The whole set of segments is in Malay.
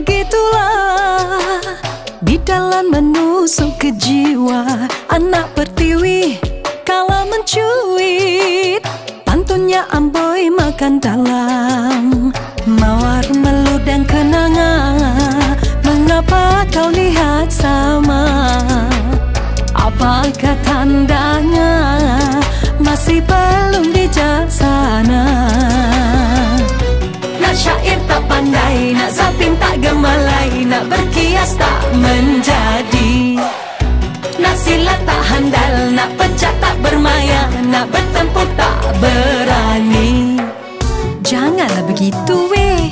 Begitulah bidalan menusuk ke jiwa anak pertiwi kala mencuit. Pantunnya amboi makan dalam mawar meludang kenangan. Mengapa kau lihat sama? Apakah tandanya masih belum bijaksana? Nak syair tak pandai, nak zapin tak gemalai, nak berkias tak menjadi, nak silat tak handal, nak pecah tak bermaya, nak bertempur tak berani. Janganlah begitu weh.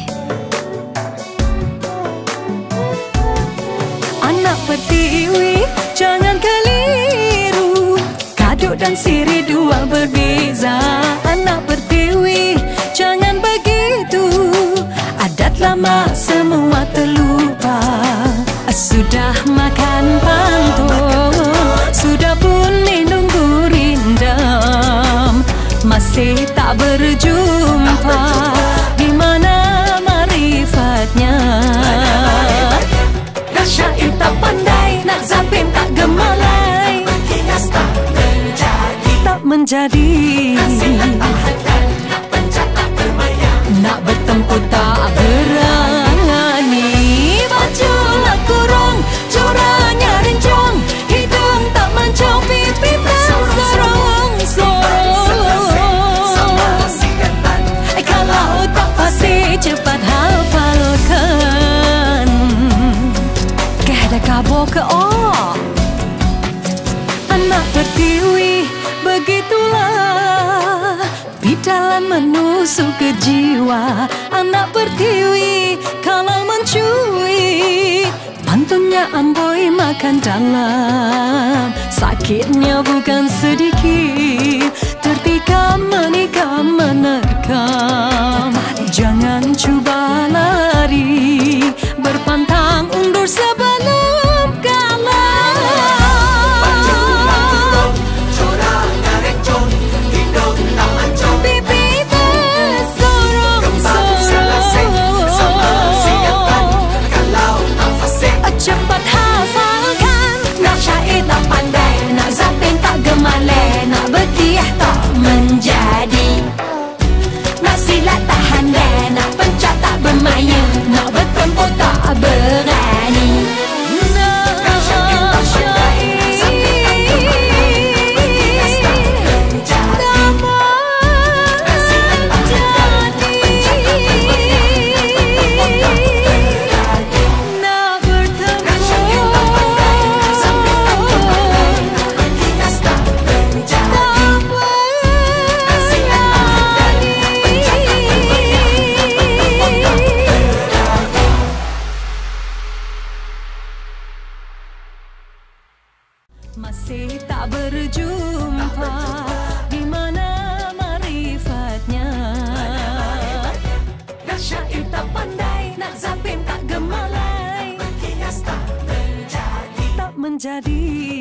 Anak pertiwi jangan keliru, kaduk dan sirih dua berbeza. Anak pertiwi jangan begitu, adat lama semua terlupa. Sudah makan pantun, sudah pun minum gurindam, masih tak berjumpa. Di mana marifatnya? Nak syair tak pandai, nak zapin tak gemalai, berkias tak menjadi, tak menjadi. Nak pencak tak bermaya, nak bertempur tak berani. Bajulah kurung, curahnya rincang, hidung tak mancau, pipi tersorong-sorong. Kalau tak fasih cepat hafalkan. Dah kabur ke anak pertiwi, begitulah bidalan menusuk ke jiwa anak pertiwi kalau mencuri. Pantunnya amboi makan dalam, sakitnya bukan sedikit, tertikam menikam menerkam. Jangan cuba lari, berpantang undur sebelum kalah. Bajulah kurung, curahnya rencong, hidung tak mancung, pipi tersorong-sorong. Sama siapkan kalau tak fasih, cepat hafalkan. Nak syair tak pandai, nak zapin tak gemalai, nak berkiah tak menjadi, nak silat tak handai, nak pencak tak bermaya, nak bertempur tak berani. Nak syair tak pandai, nak zapin tak gemalai, berkias tak menjadi, nak silat tak handai, nak pencak tak bermaya, nak bertempur tak berani. Nak syair tak pandai, nak zapin tak gemalai, berkias tak menjadi, nak silat tak handai, nak pencak tak bermaya, nak bertempur tak berani. Masih tak berjumpa, di mana marifatnya? Nak syair tak pandai, nak zapin tak gemalai, berkias tak menjadi, tak menjadi.